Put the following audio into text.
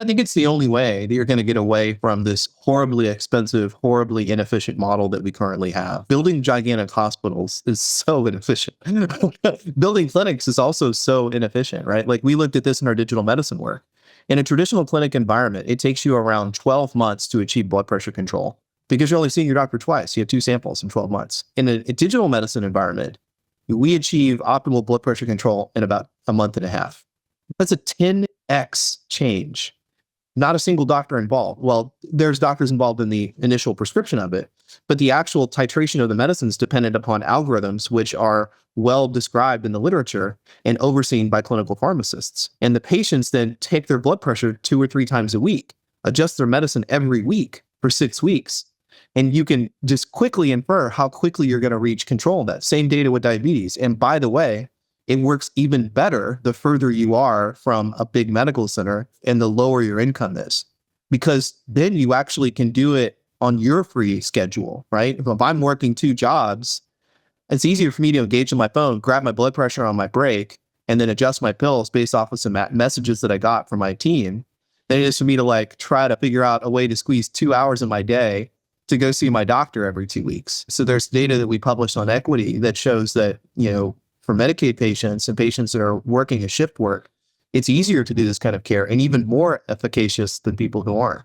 I think it's the only way that you're going to get away from this horribly expensive, horribly inefficient model that we currently have. Building gigantic hospitals is so inefficient. Building clinics is also so inefficient, right? Like we looked at this in our digital medicine work. In a traditional clinic environment, it takes you around 12 months to achieve blood pressure control because you're only seeing your doctor twice. You have 2 samples in 12 months. In a digital medicine environment, we achieve optimal blood pressure control in about a month and a half. That's a 10x change. Not a single doctor involved. Well, there's doctors involved in the initial prescription of it, but the actual titration of the medicines depended upon algorithms, which are well described in the literature and overseen by clinical pharmacists. And the patients then take their blood pressure 2 or 3 times a week, adjust their medicine every week for 6 weeks. And you can just quickly infer how quickly you're going to reach control of that. Same data with diabetes. And by the way, it works even better the further you are from a big medical center and the lower your income is, because then you actually can do it on your free schedule, right? If I'm working 2 jobs, it's easier for me to engage on my phone, grab my blood pressure on my break, and then adjust my pills based off of some messages that I got from my team than it is for me to like try to figure out a way to squeeze 2 hours in my day to go see my doctor every 2 weeks. So there's data that we published on equity that shows that, for Medicaid patients and patients that are working a shift work, it's easier to do this kind of care and even more efficacious than people who aren't.